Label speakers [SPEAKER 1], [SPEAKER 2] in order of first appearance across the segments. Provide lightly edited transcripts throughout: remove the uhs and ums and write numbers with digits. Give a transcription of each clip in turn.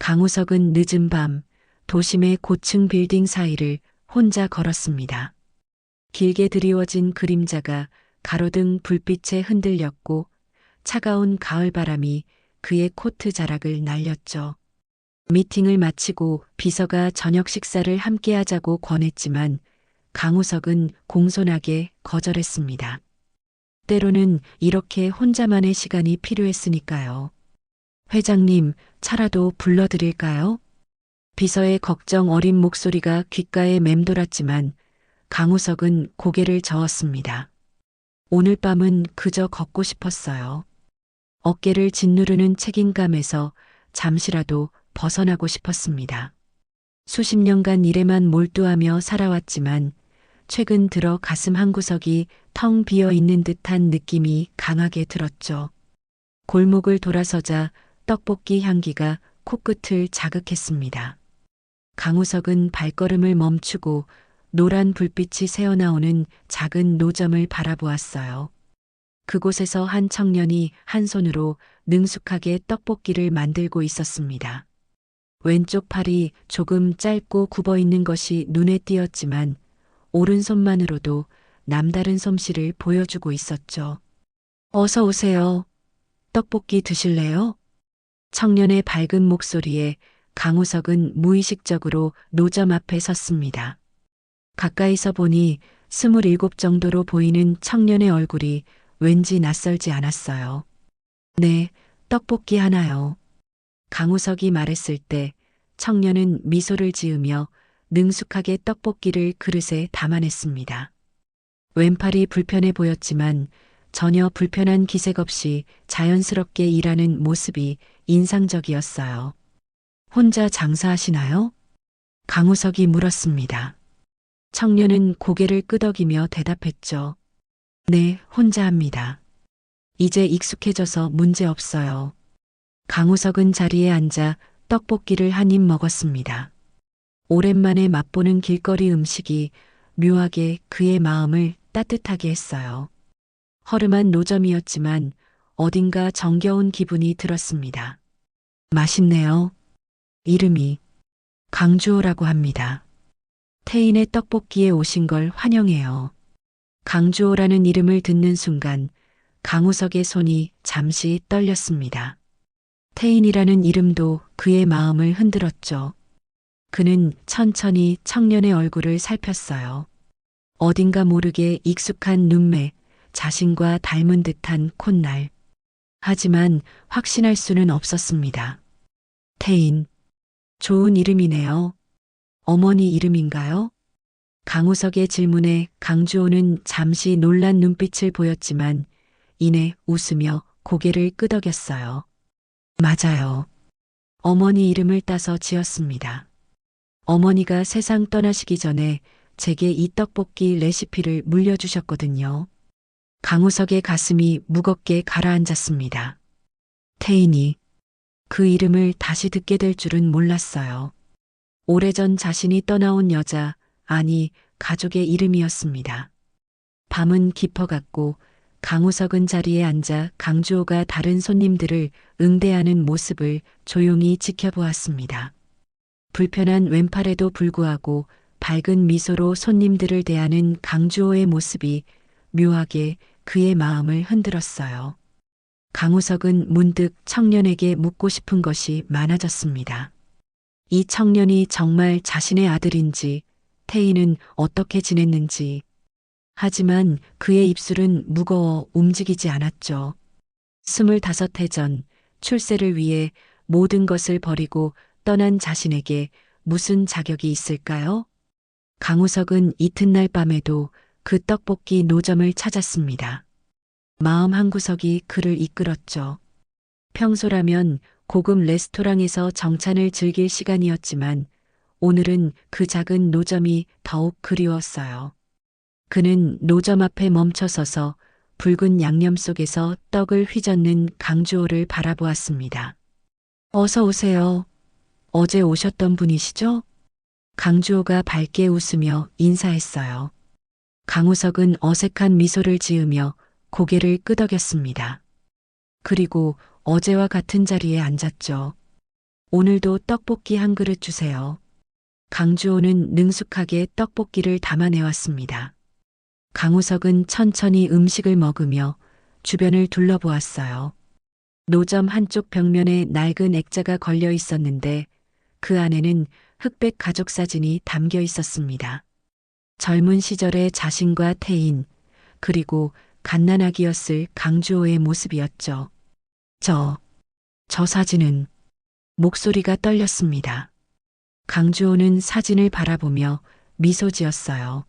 [SPEAKER 1] 강우석은 늦은 밤 도심의 고층 빌딩 사이를 혼자 걸었습니다. 길게 드리워진 그림자가 가로등 불빛에 흔들렸고 차가운 가을바람이 그의 코트 자락을 날렸죠. 미팅을 마치고 비서가 저녁 식사를 함께 하자고 권했지만 강우석은 공손하게 거절했습니다. 때로는 이렇게 혼자만의 시간이 필요했으니까요. 회장님, 차라도 불러드릴까요? 비서의 걱정 어린 목소리가 귓가에 맴돌았지만 강우석은 고개를 저었습니다. 오늘 밤은 그저 걷고 싶었어요. 어깨를 짓누르는 책임감에서 잠시라도 벗어나고 싶었습니다. 수십 년간 일에만 몰두하며 살아왔지만 최근 들어 가슴 한구석이 텅 비어 있는 듯한 느낌이 강하게 들었죠. 골목을 돌아서자 떡볶이 향기가 코끝을 자극했습니다. 강우석은 발걸음을 멈추고 노란 불빛이 새어나오는 작은 노점을 바라보았어요. 그곳에서 한 청년이 한 손으로 능숙하게 떡볶이를 만들고 있었습니다. 왼쪽 팔이 조금 짧고 굽어 있는 것이 눈에 띄었지만 오른손만으로도 남다른 솜씨를 보여주고 있었죠. 어서 오세요. 떡볶이 드실래요? 청년의 밝은 목소리에 강우석은 무의식적으로 노점 앞에 섰습니다. 가까이서 보니 27 정도로 보이는 청년의 얼굴이 왠지 낯설지 않았어요. 네, 떡볶이 하나요. 강우석이 말했을 때 청년은 미소를 지으며 능숙하게 떡볶이를 그릇에 담아냈습니다. 왼팔이 불편해 보였지만 전혀 불편한 기색 없이 자연스럽게 일하는 모습이 인상적이었어요. 혼자 장사하시나요? 강우석이 물었습니다. 청년은 고개를 끄덕이며 대답했죠. 네, 혼자 합니다. 이제 익숙해져서 문제 없어요. 강우석은 자리에 앉아 떡볶이를 한 입 먹었습니다. 오랜만에 맛보는 길거리 음식이 묘하게 그의 마음을 따뜻하게 했어요. 허름한 노점이었지만 어딘가 정겨운 기분이 들었습니다. 맛있네요. 이름이 강주호라고 합니다. 태인의 떡볶이에 오신 걸 환영해요. 강주호라는 이름을 듣는 순간 강우석의 손이 잠시 떨렸습니다. 태인이라는 이름도 그의 마음을 흔들었죠. 그는 천천히 청년의 얼굴을 살폈어요. 어딘가 모르게 익숙한 눈매, 자신과 닮은 듯한 콧날. 하지만 확신할 수는 없었습니다. 태인. 좋은 이름이네요. 어머니 이름인가요? 강우석의 질문에 강주호는 잠시 놀란 눈빛을 보였지만 이내 웃으며 고개를 끄덕였어요. 맞아요. 어머니 이름을 따서 지었습니다. 어머니가 세상 떠나시기 전에 제게 이 떡볶이 레시피를 물려주셨거든요. 강우석의 가슴이 무겁게 가라앉았습니다. 태인이 그 이름을 다시 듣게 될 줄은 몰랐어요. 오래전 자신이 떠나온 여자, 아니 가족의 이름이었습니다. 밤은 깊어갔고 강우석은 자리에 앉아 강주호가 다른 손님들을 응대하는 모습을 조용히 지켜보았습니다. 불편한 왼팔에도 불구하고 밝은 미소로 손님들을 대하는 강주호의 모습이 묘하게 그의 마음을 흔들었어요. 강우석은 문득 청년에게 묻고 싶은 것이 많아졌습니다. 이 청년이 정말 자신의 아들인지, 태인은 어떻게 지냈는지. 하지만 그의 입술은 무거워 움직이지 않았죠. 25해 전 출세를 위해 모든 것을 버리고 떠난 자신에게 무슨 자격이 있을까요? 강우석은 이튿날 밤에도 그 떡볶이 노점을 찾았습니다. 마음 한구석이 그를 이끌었죠. 평소라면 고급 레스토랑에서 정찬을 즐길 시간이었지만 오늘은 그 작은 노점이 더욱 그리웠어요. 그는 노점 앞에 멈춰서서 붉은 양념 속에서 떡을 휘젓는 강주호를 바라보았습니다. 어서 오세요. 어제 오셨던 분이시죠? 강주호가 밝게 웃으며 인사했어요. 강우석은 어색한 미소를 지으며 고개를 끄덕였습니다. 그리고 어제와 같은 자리에 앉았죠. 오늘도 떡볶이 한 그릇 주세요. 강주호는 능숙하게 떡볶이를 담아내왔습니다. 강우석은 천천히 음식을 먹으며 주변을 둘러보았어요. 노점 한쪽 벽면에 낡은 액자가 걸려 있었는데 그 안에는 흑백 가족 사진이 담겨 있었습니다. 젊은 시절의 자신과 태인, 그리고 갓난아기였을 강주호의 모습이었죠. 저 사진은 목소리가 떨렸습니다. 강주호는 사진을 바라보며 미소 지었어요.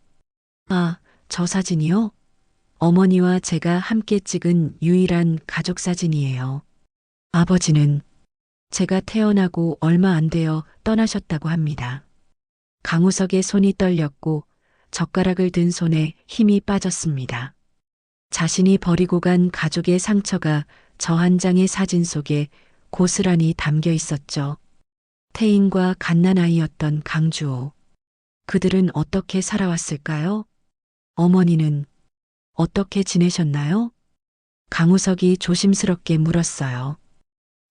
[SPEAKER 1] 아, 저 사진이요? 어머니와 제가 함께 찍은 유일한 가족 사진이에요. 아버지는 제가 태어나고 얼마 안 되어 떠나셨다고 합니다. 강우석의 손이 떨렸고 젓가락을 든 손에 힘이 빠졌습니다. 자신이 버리고 간 가족의 상처가 저 한 장의 사진 속에 고스란히 담겨 있었죠. 태인과 갓난아이였던 강주호. 그들은 어떻게 살아왔을까요? 어머니는 어떻게 지내셨나요? 강우석이 조심스럽게 물었어요.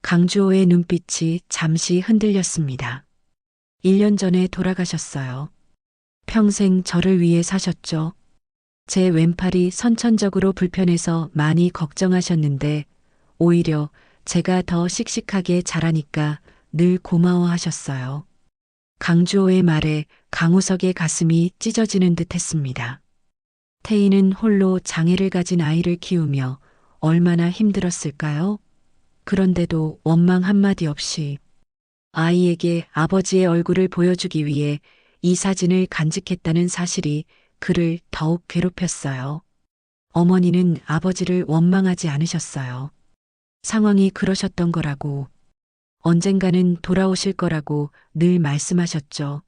[SPEAKER 1] 강주호의 눈빛이 잠시 흔들렸습니다. 1년 전에 돌아가셨어요. 평생 저를 위해 사셨죠. 제 왼팔이 선천적으로 불편해서 많이 걱정하셨는데 오히려 제가 더 씩씩하게 자라니까 늘 고마워하셨어요. 강주호의 말에 강우석의 가슴이 찢어지는 듯 했습니다. 태희는 홀로 장애를 가진 아이를 키우며 얼마나 힘들었을까요? 그런데도 원망 한마디 없이 아이에게 아버지의 얼굴을 보여주기 위해 이 사진을 간직했다는 사실이 그를 더욱 괴롭혔어요. 어머니는 아버지를 원망하지 않으셨어요. 상황이 그러셨던 거라고, 언젠가는 돌아오실 거라고 늘 말씀하셨죠.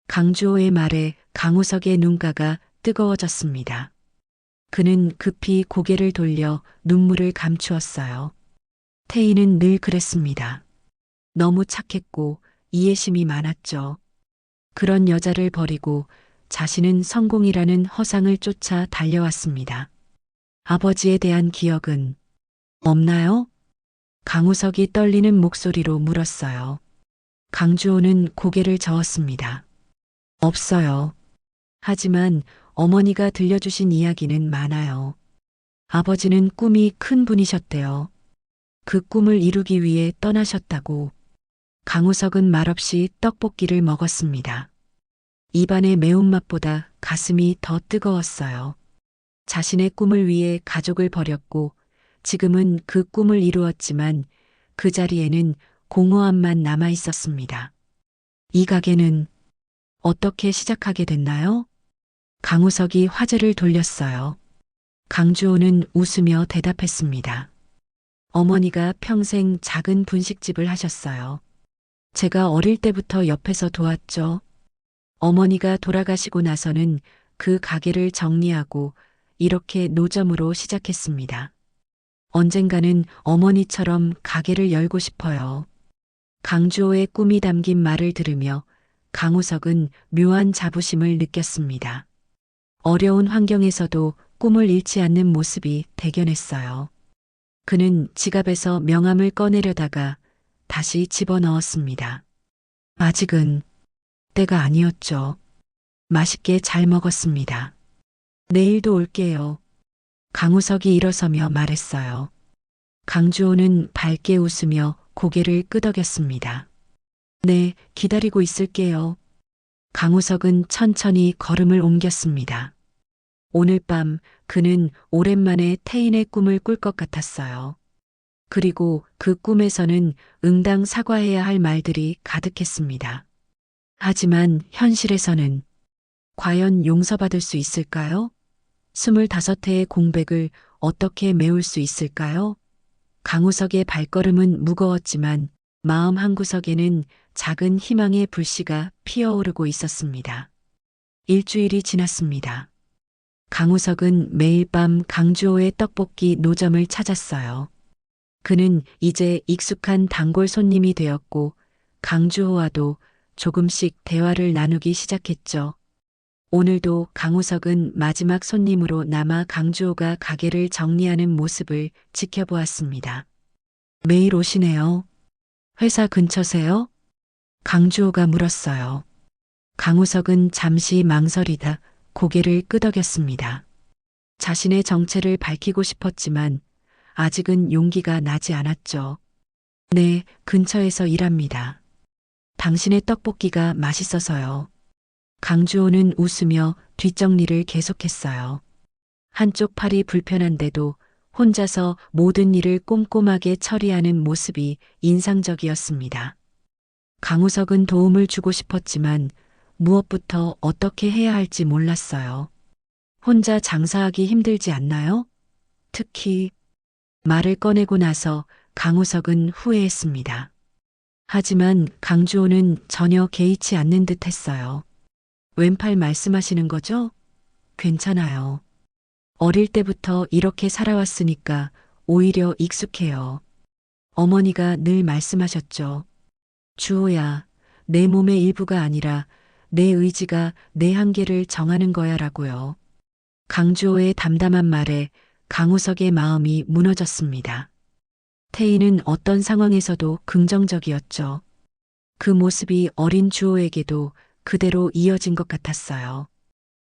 [SPEAKER 1] 강주호의 말에 강우석의 눈가가 뜨거워졌습니다. 그는 급히 고개를 돌려 눈물을 감추었어요. 태희는 늘 그랬습니다. 너무 착했고 이해심이 많았죠. 그런 여자를 버리고 자신은 성공이라는 허상을 쫓아 달려왔습니다. 아버지에 대한 기억은 없나요? 강우석이 떨리는 목소리로 물었어요. 강주호는 고개를 저었습니다. 없어요. 하지만 어머니가 들려주신 이야기는 많아요. 아버지는 꿈이 큰 분이셨대요. 그 꿈을 이루기 위해 떠나셨다고. 강우석은 말없이 떡볶이를 먹었습니다. 입안의 매운맛보다 가슴이 더 뜨거웠어요. 자신의 꿈을 위해 가족을 버렸고 지금은 그 꿈을 이루었지만 그 자리에는 공허함만 남아 있었습니다. 이 가게는 어떻게 시작하게 됐나요? 강우석이 화제를 돌렸어요. 강주호는 웃으며 대답했습니다. 어머니가 평생 작은 분식집을 하셨어요. 제가 어릴 때부터 옆에서 도왔죠. 어머니가 돌아가시고 나서는 그 가게를 정리하고 이렇게 노점으로 시작했습니다. 언젠가는 어머니처럼 가게를 열고 싶어요. 강주호의 꿈이 담긴 말을 들으며 강우석은 묘한 자부심을 느꼈습니다. 어려운 환경에서도 꿈을 잃지 않는 모습이 대견했어요. 그는 지갑에서 명함을 꺼내려다가 다시 집어넣었습니다. 아직은 때가 아니었죠. 맛있게 잘 먹었습니다. 내일도 올게요. 강우석이 일어서며 말했어요. 강주호는 밝게 웃으며 고개를 끄덕였습니다. 네, 기다리고 있을게요. 강우석은 천천히 걸음을 옮겼습니다. 오늘 밤 그는 오랜만에 태인의 꿈을 꿀 것 같았어요. 그리고 그 꿈에서는 응당 사과해야 할 말들이 가득했습니다. 하지만 현실에서는 과연 용서받을 수 있을까요? 25회의 공백을 어떻게 메울 수 있을까요? 강우석의 발걸음은 무거웠지만 마음 한구석에는 작은 희망의 불씨가 피어오르고 있었습니다. 일주일이 지났습니다. 강우석은 매일 밤 강주호의 떡볶이 노점을 찾았어요. 그는 이제 익숙한 단골 손님이 되었고 강주호와도 조금씩 대화를 나누기 시작했죠. 오늘도 강우석은 마지막 손님으로 남아 강주호가 가게를 정리하는 모습을 지켜보았습니다. 매일 오시네요. 회사 근처세요? 강주호가 물었어요. 강우석은 잠시 망설이다 고개를 끄덕였습니다. 자신의 정체를 밝히고 싶었지만 아직은 용기가 나지 않았죠. 네, 근처에서 일합니다. 당신의 떡볶이가 맛있어서요. 강주호는 웃으며 뒷정리를 계속했어요. 한쪽 팔이 불편한데도 혼자서 모든 일을 꼼꼼하게 처리하는 모습이 인상적이었습니다. 강우석은 도움을 주고 싶었지만 무엇부터 어떻게 해야 할지 몰랐어요. 혼자 장사하기 힘들지 않나요? 특히 말을 꺼내고 나서 강우석은 후회했습니다. 하지만 강주호는 전혀 개의치 않는 듯 했어요. 왼팔 말씀하시는 거죠? 괜찮아요. 어릴 때부터 이렇게 살아왔으니까 오히려 익숙해요. 어머니가 늘 말씀하셨죠. 주호야, 내 몸의 일부가 아니라 내 의지가 내 한계를 정하는 거야 라고요. 강주호의 담담한 말에 강우석의 마음이 무너졌습니다. 태희는 어떤 상황에서도 긍정적이었죠. 그 모습이 어린 주호에게도 그대로 이어진 것 같았어요.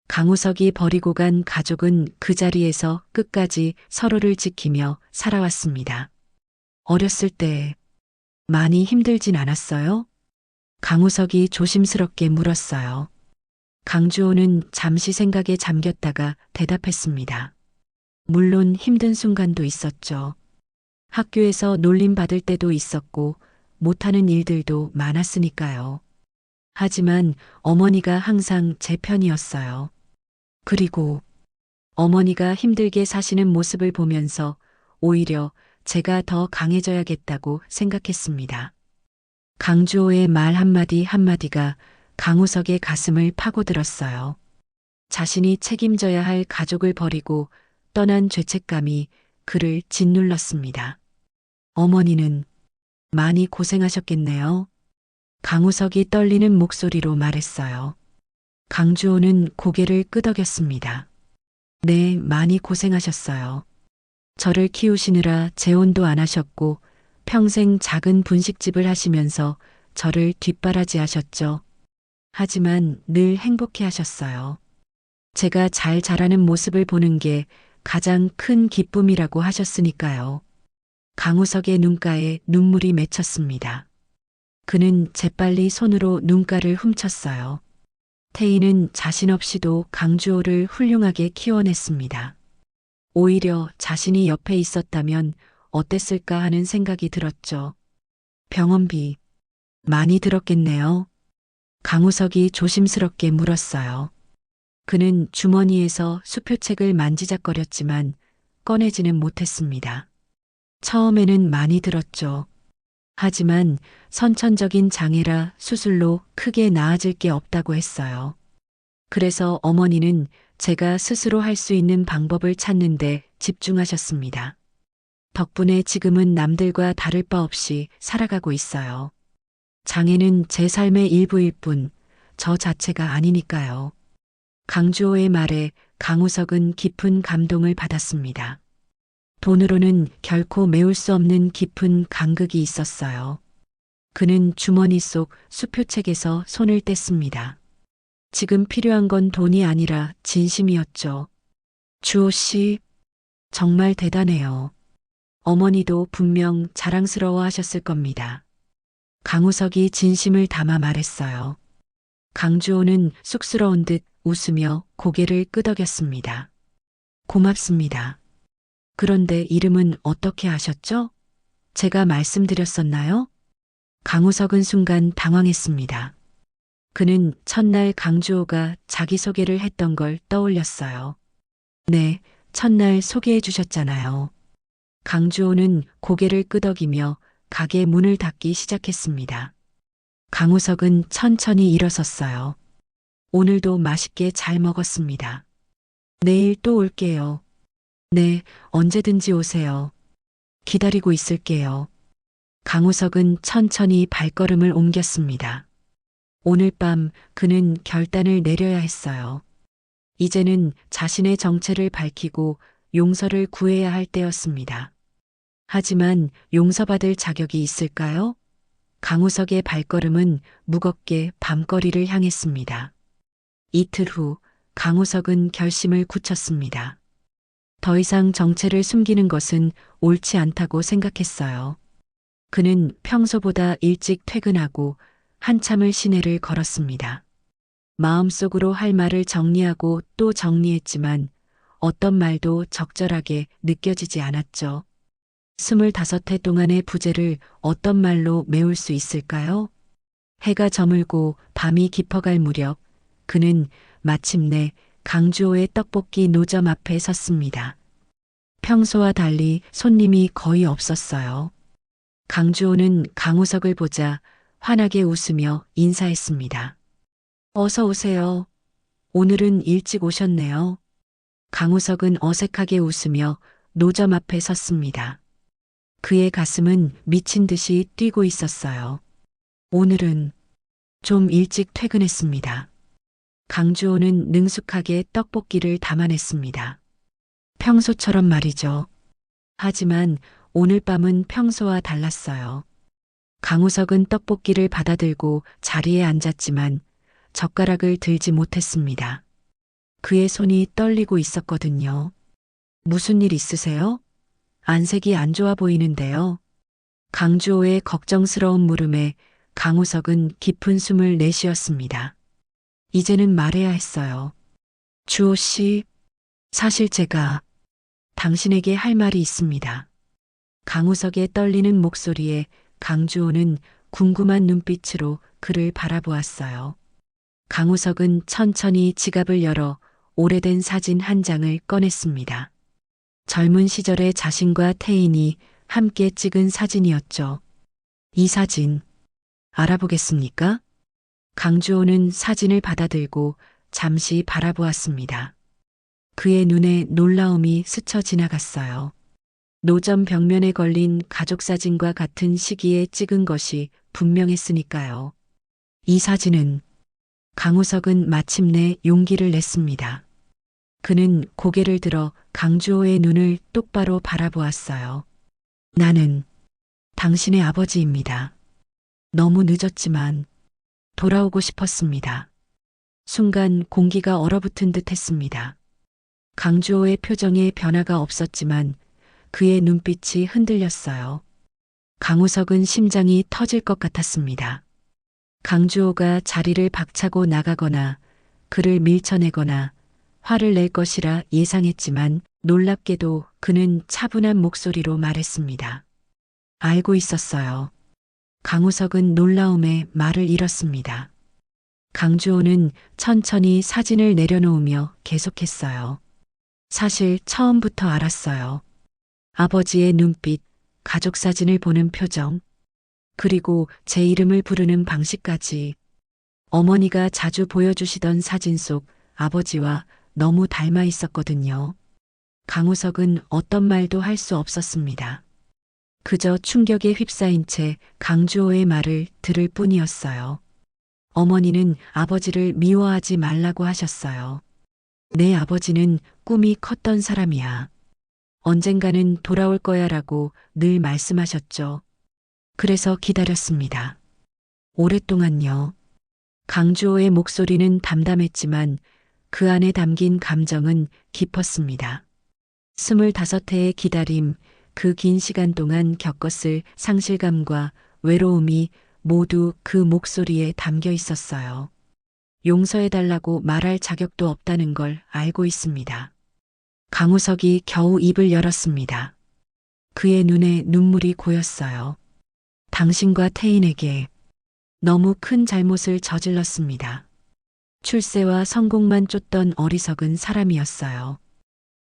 [SPEAKER 1] 강우석이 버리고 간 가족은 그 자리에서 끝까지 서로를 지키며 살아왔습니다. 어렸을 때 많이 힘들진 않았어요? 강우석이 조심스럽게 물었어요. 강주호는 잠시 생각에 잠겼다가 대답했습니다. 물론 힘든 순간도 있었죠. 학교에서 놀림받을 때도 있었고 못하는 일들도 많았으니까요. 하지만 어머니가 항상 제 편이었어요. 그리고 어머니가 힘들게 사시는 모습을 보면서 오히려 제가 더 강해져야겠다고 생각했습니다. 강주호의 말 한마디 한마디가 강우석의 가슴을 파고들었어요. 자신이 책임져야 할 가족을 버리고 떠난 죄책감이 그를 짓눌렀습니다. 어머니는 많이 고생하셨겠네요. 강우석이 떨리는 목소리로 말했어요. 강주호는 고개를 끄덕였습니다. 네, 많이 고생하셨어요. 저를 키우시느라 재혼도 안 하셨고 평생 작은 분식집을 하시면서 저를 뒷바라지 하셨죠. 하지만 늘 행복해 하셨어요. 제가 잘 자라는 모습을 보는 게 가장 큰 기쁨이라고 하셨으니까요. 강우석의 눈가에 눈물이 맺혔습니다. 그는 재빨리 손으로 눈가를 훔쳤어요. 태희는 자신 없이도 강주호를 훌륭하게 키워냈습니다. 오히려 자신이 옆에 있었다면 어땠을까 하는 생각이 들었죠. 병원비 많이 들었겠네요. 강우석이 조심스럽게 물었어요. 그는 주머니에서 수표책을 만지작거렸지만 꺼내지는 못했습니다. 처음에는 많이 들었죠. 하지만 선천적인 장애라 수술로 크게 나아질 게 없다고 했어요. 그래서 어머니는 제가 스스로 할 수 있는 방법을 찾는데 집중하셨습니다. 덕분에 지금은 남들과 다를 바 없이 살아가고 있어요. 장애는 제 삶의 일부일 뿐, 저 자체가 아니니까요. 강주호의 말에 강우석은 깊은 감동을 받았습니다. 돈으로는 결코 메울 수 없는 깊은 간극이 있었어요. 그는 주머니 속 수표책에서 손을 뗐습니다. 지금 필요한 건 돈이 아니라 진심이었죠. 주호 씨, 정말 대단해요. 어머니도 분명 자랑스러워 하셨을 겁니다. 강우석이 진심을 담아 말했어요. 강주호는 쑥스러운 듯 웃으며 고개를 끄덕였습니다. 고맙습니다. 그런데 이름은 어떻게 아셨죠? 제가 말씀드렸었나요? 강우석은 순간 당황했습니다. 그는 첫날 강주호가 자기소개를 했던 걸 떠올렸어요. 네, 첫날 소개해 주셨잖아요. 강주호는 고개를 끄덕이며 가게 문을 닫기 시작했습니다. 강우석은 천천히 일어섰어요. 오늘도 맛있게 잘 먹었습니다. 내일 또 올게요. 네, 언제든지 오세요. 기다리고 있을게요. 강우석은 천천히 발걸음을 옮겼습니다. 오늘 밤 그는 결단을 내려야 했어요. 이제는 자신의 정체를 밝히고 용서를 구해야 할 때였습니다. 하지만 용서받을 자격이 있을까요? 강우석의 발걸음은 무겁게 밤거리를 향했습니다. 이틀 후 강우석은 결심을 굳혔습니다. 더 이상 정체를 숨기는 것은 옳지 않다고 생각했어요. 그는 평소보다 일찍 퇴근하고 한참을 시내를 걸었습니다. 마음속으로 할 말을 정리하고 또 정리했지만 어떤 말도 적절하게 느껴지지 않았죠. 25해 동안의 부재를 어떤 말로 메울 수 있을까요? 해가 저물고 밤이 깊어갈 무렵 그는 마침내 강주호의 떡볶이 노점 앞에 섰습니다. 평소와 달리 손님이 거의 없었어요. 강주호는 강우석을 보자 환하게 웃으며 인사했습니다. 어서 오세요. 오늘은 일찍 오셨네요. 강우석은 어색하게 웃으며 노점 앞에 섰습니다. 그의 가슴은 미친 듯이 뛰고 있었어요. 오늘은 좀 일찍 퇴근했습니다. 강주호는 능숙하게 떡볶이를 담아냈습니다. 평소처럼 말이죠. 하지만 오늘 밤은 평소와 달랐어요. 강우석은 떡볶이를 받아들고 자리에 앉았지만 젓가락을 들지 못했습니다. 그의 손이 떨리고 있었거든요. 무슨 일 있으세요? 안색이 안 좋아 보이는데요. 강주호의 걱정스러운 물음에 강우석은 깊은 숨을 내쉬었습니다. 이제는 말해야 했어요. 주호 씨, 사실 제가 당신에게 할 말이 있습니다. 강우석의 떨리는 목소리에 강주호는 궁금한 눈빛으로 그를 바라보았어요. 강우석은 천천히 지갑을 열어 오래된 사진 한 장을 꺼냈습니다. 젊은 시절의 자신과 태인이 함께 찍은 사진이었죠. 이 사진 알아보겠습니까? 강주호는 사진을 받아들고 잠시 바라보았습니다. 그의 눈에 놀라움이 스쳐 지나갔어요. 노점 벽면에 걸린 가족 사진과 같은 시기에 찍은 것이 분명했으니까요. 이 사진은 강우석은 마침내 용기를 냈습니다. 그는 고개를 들어 강주호의 눈을 똑바로 바라보았어요. 나는 당신의 아버지입니다. 너무 늦었지만 돌아오고 싶었습니다. 순간 공기가 얼어붙은 듯 했습니다. 강주호의 표정에 변화가 없었지만 그의 눈빛이 흔들렸어요. 강우석은 심장이 터질 것 같았습니다. 강주호가 자리를 박차고 나가거나 그를 밀쳐내거나 화를 낼 것이라 예상했지만 놀랍게도 그는 차분한 목소리로 말했습니다. 알고 있었어요. 강우석은 놀라움에 말을 잃었습니다. 강주호는 천천히 사진을 내려놓으며 계속했어요. 사실 처음부터 알았어요. 아버지의 눈빛, 가족 사진을 보는 표정, 그리고 제 이름을 부르는 방식까지 어머니가 자주 보여주시던 사진 속 아버지와 너무 닮아 있었거든요. 강우석은 어떤 말도 할 수 없었습니다. 그저 충격에 휩싸인 채 강주호의 말을 들을 뿐이었어요. 어머니는 아버지를 미워하지 말라고 하셨어요. 내 아버지는 꿈이 컸던 사람이야. 언젠가는 돌아올 거야라고 늘 말씀하셨죠. 그래서 기다렸습니다. 오랫동안요. 강주호의 목소리는 담담했지만 그 안에 담긴 감정은 깊었습니다. 25해의 기다림, 그 긴 시간 동안 겪었을 상실감과 외로움이 모두 그 목소리에 담겨 있었어요. 용서해달라고 말할 자격도 없다는 걸 알고 있습니다. 강우석이 겨우 입을 열었습니다. 그의 눈에 눈물이 고였어요. 당신과 태인에게 너무 큰 잘못을 저질렀습니다. 출세와 성공만 쫓던 어리석은 사람이었어요.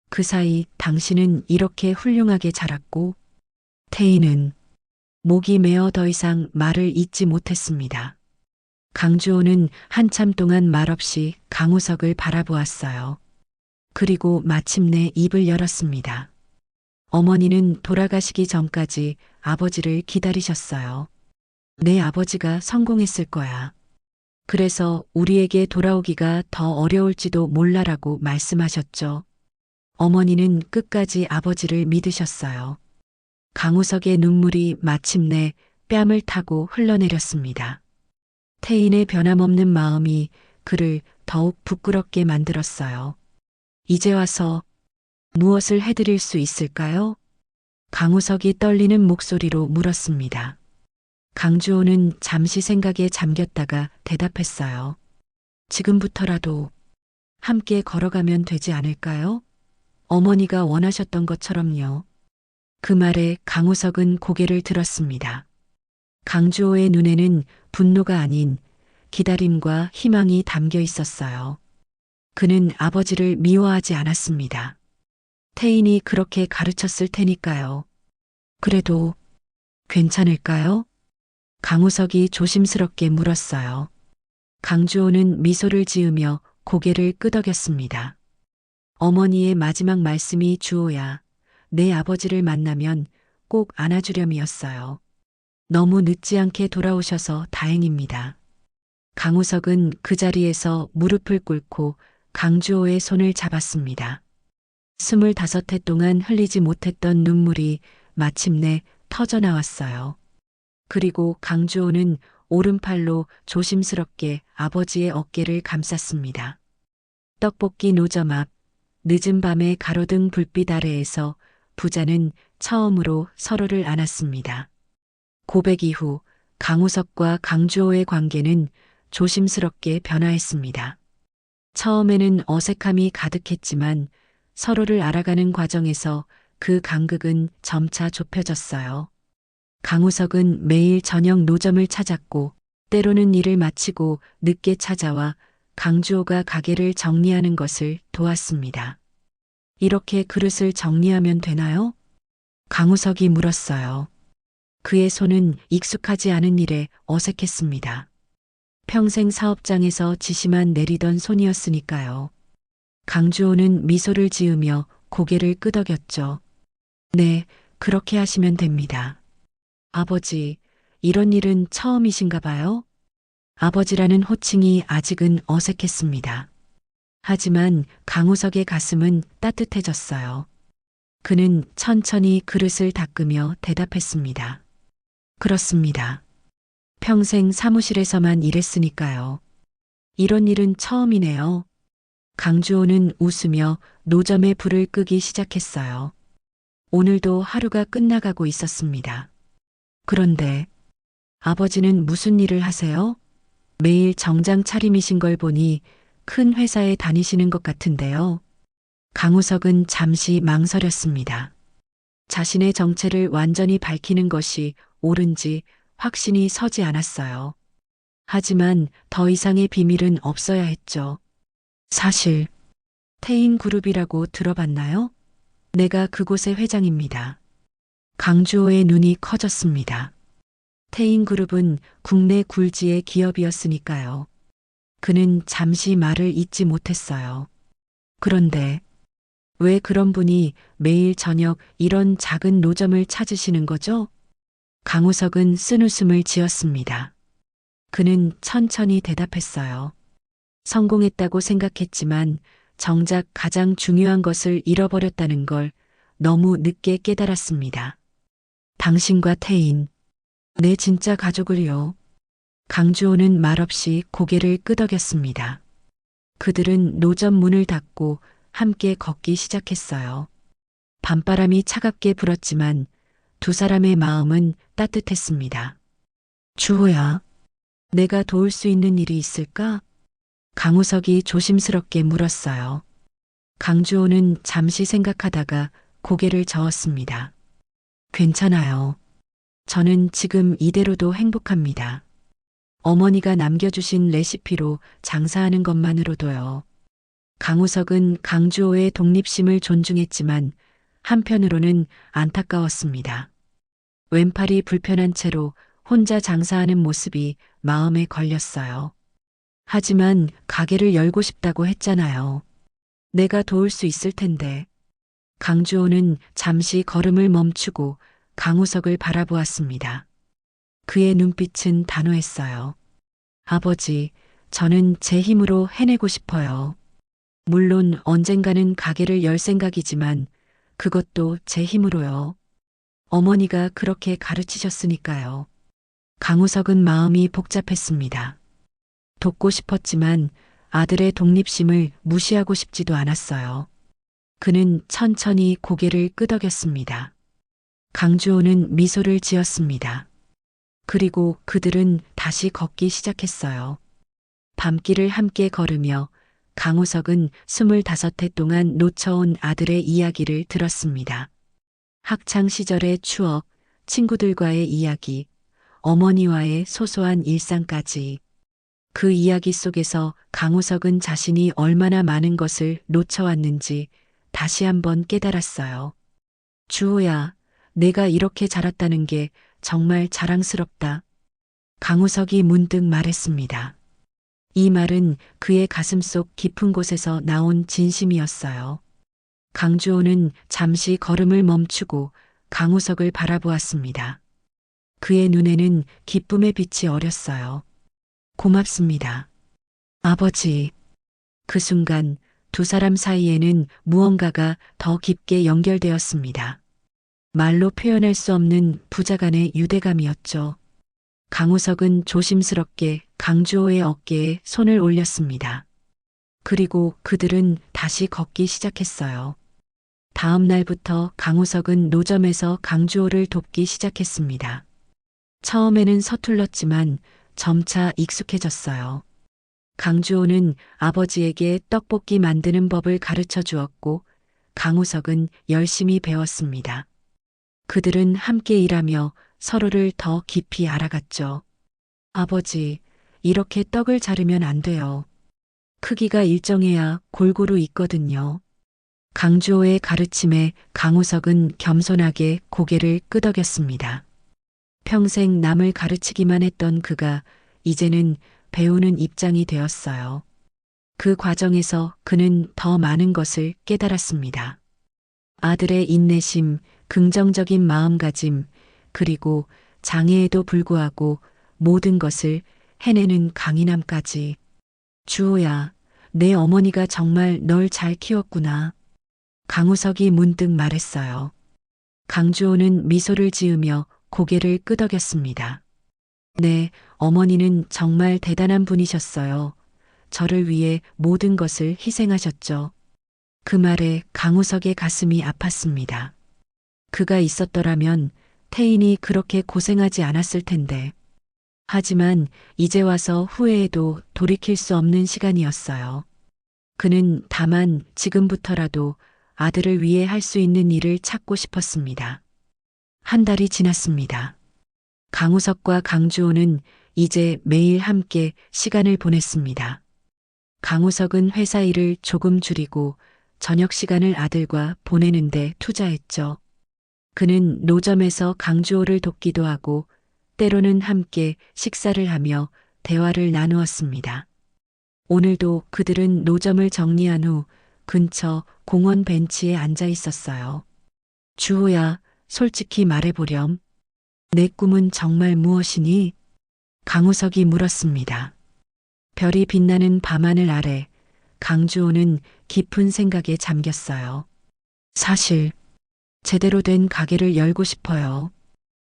[SPEAKER 1] 그 사이 당신은 이렇게 훌륭하게 자랐고 태인은 목이 메어 더 이상 말을 잇지 못했습니다. 강주호는 한참 동안 말없이 강우석을 바라보았어요. 그리고 마침내 입을 열었습니다. 어머니는 돌아가시기 전까지 아버지를 기다리셨어요. 내 아버지가 성공했을 거야. 그래서 우리에게 돌아오기가 더 어려울지도 몰라라고 말씀하셨죠. 어머니는 끝까지 아버지를 믿으셨어요. 강우석의 눈물이 마침내 뺨을 타고 흘러내렸습니다. 태인의 변함없는 마음이 그를 더욱 부끄럽게 만들었어요. 이제 와서 무엇을 해드릴 수 있을까요? 강우석이 떨리는 목소리로 물었습니다. 강주호는 잠시 생각에 잠겼다가 대답했어요. 지금부터라도 함께 걸어가면 되지 않을까요? 어머니가 원하셨던 것처럼요. 그 말에 강우석은 고개를 들었습니다. 강주호의 눈에는 분노가 아닌 기다림과 희망이 담겨 있었어요. 그는 아버지를 미워하지 않았습니다. 태인이 그렇게 가르쳤을 테니까요. 그래도 괜찮을까요? 강우석이 조심스럽게 물었어요. 강주호는 미소를 지으며 고개를 끄덕였습니다. 어머니의 마지막 말씀이 주호야, 내 아버지를 만나면 꼭 안아주렴이었어요. 너무 늦지 않게 돌아오셔서 다행입니다. 강우석은 그 자리에서 무릎을 꿇고 강주호의 손을 잡았습니다. 25해 동안 흘리지 못했던 눈물이 마침내 터져나왔어요. 그리고 강주호는 오른팔로 조심스럽게 아버지의 어깨를 감쌌습니다. 떡볶이 노점 앞 늦은 밤의 가로등 불빛 아래에서 부자는 처음으로 서로를 안았습니다. 고백 이후 강우석과 강주호의 관계는 조심스럽게 변화했습니다. 처음에는 어색함이 가득했지만 서로를 알아가는 과정에서 그 간극은 점차 좁혀졌어요. 강우석은 매일 저녁 노점을 찾았고 때로는 일을 마치고 늦게 찾아와 강주호가 가게를 정리하는 것을 도왔습니다. 이렇게 그릇을 정리하면 되나요? 강우석이 물었어요. 그의 손은 익숙하지 않은 일에 어색했습니다. 평생 사업장에서 지시만 내리던 손이었으니까요. 강주호는 미소를 지으며 고개를 끄덕였죠. 네, 그렇게 하시면 됩니다. 아버지, 이런 일은 처음이신가 봐요? 아버지라는 호칭이 아직은 어색했습니다. 하지만 강우석의 가슴은 따뜻해졌어요. 그는 천천히 그릇을 닦으며 대답했습니다. 그렇습니다. 평생 사무실에서만 일했으니까요. 이런 일은 처음이네요. 강주호는 웃으며 노점의 불을 끄기 시작했어요. 오늘도 하루가 끝나가고 있었습니다. 그런데 아버지는 무슨 일을 하세요? 매일 정장 차림이신 걸 보니 큰 회사에 다니시는 것 같은데요. 강우석은 잠시 망설였습니다. 자신의 정체를 완전히 밝히는 것이 옳은지 확신이 서지 않았어요. 하지만 더 이상의 비밀은 없어야 했죠. 사실 태인그룹이라고 들어봤나요? 내가 그곳의 회장입니다. 강주호의 눈이 커졌습니다. 태인그룹은 국내 굴지의 기업이었으니까요. 그는 잠시 말을 잇지 못했어요. 그런데 왜 그런 분이 매일 저녁 이런 작은 노점을 찾으시는 거죠? 강우석은 쓴웃음을 지었습니다. 그는 천천히 대답했어요. 성공했다고 생각했지만 정작 가장 중요한 것을 잃어버렸다는 걸 너무 늦게 깨달았습니다. 당신과 태인, 내 진짜 가족을요. 강주호는 말없이 고개를 끄덕였습니다. 그들은 노점 문을 닫고 함께 걷기 시작했어요. 밤바람이 차갑게 불었지만 두 사람의 마음은 따뜻했습니다. 주호야, 내가 도울 수 있는 일이 있을까? 강우석이 조심스럽게 물었어요. 강주호는 잠시 생각하다가 고개를 저었습니다. 괜찮아요. 저는 지금 이대로도 행복합니다. 어머니가 남겨주신 레시피로 장사하는 것만으로도요. 강우석은 강주호의 독립심을 존중했지만 한편으로는 안타까웠습니다. 왼팔이 불편한 채로 혼자 장사하는 모습이 마음에 걸렸어요. 하지만 가게를 열고 싶다고 했잖아요. 내가 도울 수 있을 텐데. 강주호는 잠시 걸음을 멈추고 강우석을 바라보았습니다. 그의 눈빛은 단호했어요. 아버지, 저는 제 힘으로 해내고 싶어요. 물론 언젠가는 가게를 열 생각이지만 그것도 제 힘으로요. 어머니가 그렇게 가르치셨으니까요. 강우석은 마음이 복잡했습니다. 돕고 싶었지만 아들의 독립심을 무시하고 싶지도 않았어요. 그는 천천히 고개를 끄덕였습니다. 강주호는 미소를 지었습니다. 그리고 그들은 다시 걷기 시작했어요. 밤길을 함께 걸으며 강우석은 25해 동안 놓쳐온 아들의 이야기를 들었습니다. 학창 시절의 추억, 친구들과의 이야기, 어머니와의 소소한 일상까지. 그 이야기 속에서 강우석은 자신이 얼마나 많은 것을 놓쳐왔는지 다시 한번 깨달았어요. 주호야, 내가 이렇게 자랐다는 게 정말 자랑스럽다. 강우석이 문득 말했습니다. 이 말은 그의 가슴속 깊은 곳에서 나온 진심이었어요. 강주호는 잠시 걸음을 멈추고 강우석을 바라보았습니다. 그의 눈에는 기쁨의 빛이 어렸어요. 고맙습니다. 아버지. 그 순간 두 사람 사이에는 무언가가 더 깊게 연결되었습니다. 말로 표현할 수 없는 부자간의 유대감이었죠. 강우석은 조심스럽게 강주호의 어깨에 손을 올렸습니다. 그리고 그들은 다시 걷기 시작했어요. 다음 날부터 강우석은 노점에서 강주호를 돕기 시작했습니다. 처음에는 서툴렀지만 점차 익숙해졌어요. 강주호는 아버지에게 떡볶이 만드는 법을 가르쳐 주었고 강우석은 열심히 배웠습니다. 그들은 함께 일하며 서로를 더 깊이 알아갔죠. 아버지, 이렇게 떡을 자르면 안 돼요. 크기가 일정해야 골고루 익거든요. 강주호의 가르침에 강우석은 겸손하게 고개를 끄덕였습니다. 평생 남을 가르치기만 했던 그가 이제는 배우는 입장이 되었어요. 그 과정에서 그는 더 많은 것을 깨달았습니다. 아들의 인내심, 긍정적인 마음가짐, 그리고 장애에도 불구하고 모든 것을 해내는 강인함까지. 주호야, 내 어머니가 정말 널 잘 키웠구나. 강우석이 문득 말했어요. 강주호는 미소를 지으며 고개를 끄덕였습니다. 네, 어머니는 정말 대단한 분이셨어요. 저를 위해 모든 것을 희생하셨죠. 그 말에 강우석의 가슴이 아팠습니다. 그가 있었더라면 태인이 그렇게 고생하지 않았을 텐데. 하지만 이제 와서 후회해도 돌이킬 수 없는 시간이었어요. 그는 다만 지금부터라도 아들을 위해 할 수 있는 일을 찾고 싶었습니다. 한 달이 지났습니다. 강우석과 강주호는 이제 매일 함께 시간을 보냈습니다. 강우석은 회사 일을 조금 줄이고 저녁 시간을 아들과 보내는데 투자했죠. 그는 노점에서 강주호를 돕기도 하고 때로는 함께 식사를 하며 대화를 나누었습니다. 오늘도 그들은 노점을 정리한 후 근처 공원 벤치에 앉아 있었어요. 주호야, 솔직히 말해보렴. 내 꿈은 정말 무엇이니? 강우석이 물었습니다. 별이 빛나는 밤하늘 아래 강주호는 깊은 생각에 잠겼어요. 사실 제대로 된 가게를 열고 싶어요.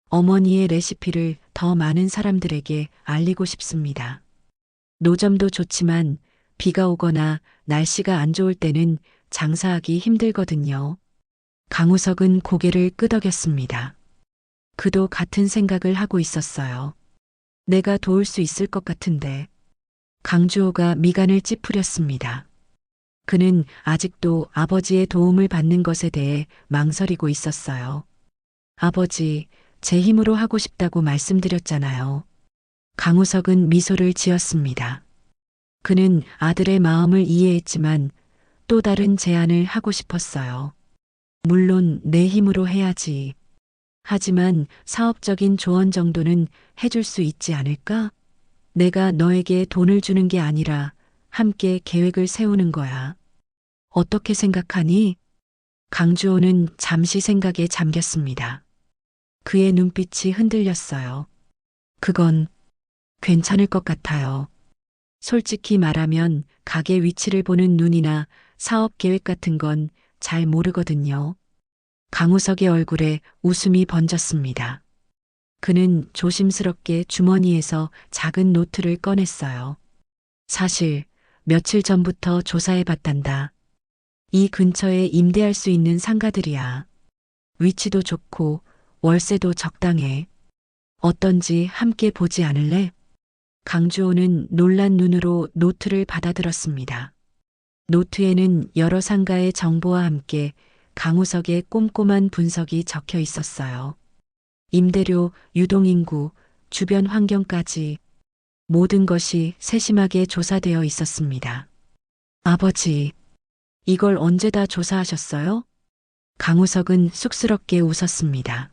[SPEAKER 1] 어머니의 레시피를 더 많은 사람들에게 알리고 싶습니다. 노점도 좋지만 비가 오거나 날씨가 안 좋을 때는 장사하기 힘들거든요. 강우석은 고개를 끄덕였습니다. 그도 같은 생각을 하고 있었어요. 내가 도울 수 있을 것 같은데. 강주호가 미간을 찌푸렸습니다. 그는 아직도 아버지의 도움을 받는 것에 대해 망설이고 있었어요. 아버지, 제 힘으로 하고 싶다고 말씀드렸잖아요. 강우석은 미소를 지었습니다. 그는 아들의 마음을 이해했지만 또 다른 제안을 하고 싶었어요. 물론 내 힘으로 해야지. 하지만 사업적인 조언 정도는 해줄 수 있지 않을까? 내가 너에게 돈을 주는 게 아니라 함께 계획을 세우는 거야. 어떻게 생각하니? 강주호는 잠시 생각에 잠겼습니다. 그의 눈빛이 흔들렸어요. 그건 괜찮을 것 같아요. 솔직히 말하면 가게 위치를 보는 눈이나 사업 계획 같은 건 잘 모르거든요. 강우석의 얼굴에 웃음이 번졌습니다. 그는 조심스럽게 주머니에서 작은 노트를 꺼냈어요. 사실 며칠 전부터 조사해 봤단다. 이 근처에 임대할 수 있는 상가들이야. 위치도 좋고 월세도 적당해. 어떤지 함께 보지 않을래? 강주호는 놀란 눈으로 노트를 받아들었습니다. 노트에는 여러 상가의 정보와 함께 강우석의 꼼꼼한 분석이 적혀 있었어요. 임대료, 유동인구, 주변 환경까지 모든 것이 세심하게 조사되어 있었습니다. 아버지, 이걸 언제 다 조사하셨어요? 강우석은 쑥스럽게 웃었습니다.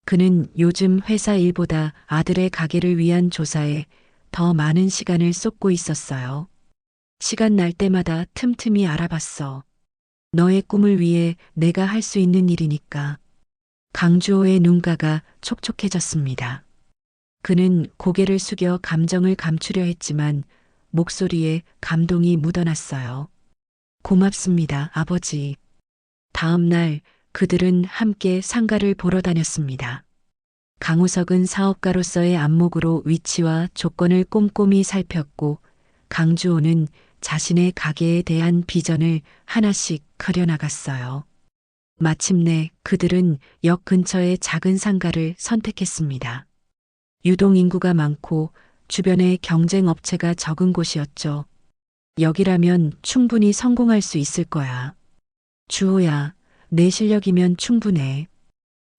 [SPEAKER 1] 그는 요즘 회사 일보다 아들의 가게를 위한 조사에 더 많은 시간을 쏟고 있었어요. 시간 날 때마다 틈틈이 알아봤어. 너의 꿈을 위해 내가 할 수 있는 일이니까. 강주호의 눈가가 촉촉해졌습니다. 그는 고개를 숙여 감정을 감추려 했지만 목소리에 감동이 묻어났어요. 고맙습니다, 아버지. 다음 날 그들은 함께 상가를 보러 다녔습니다. 강우석은 사업가로서의 안목으로 위치와 조건을 꼼꼼히 살폈고 강주호는 자신의 가게에 대한 비전을 하나씩 그려나갔어요. 마침내 그들은 역 근처의 작은 상가를 선택했습니다. 유동인구가 많고 주변에 경쟁 업체가 적은 곳이었죠. 여기라면 충분히 성공할 수 있을 거야. 주호야, 내 실력이면 충분해.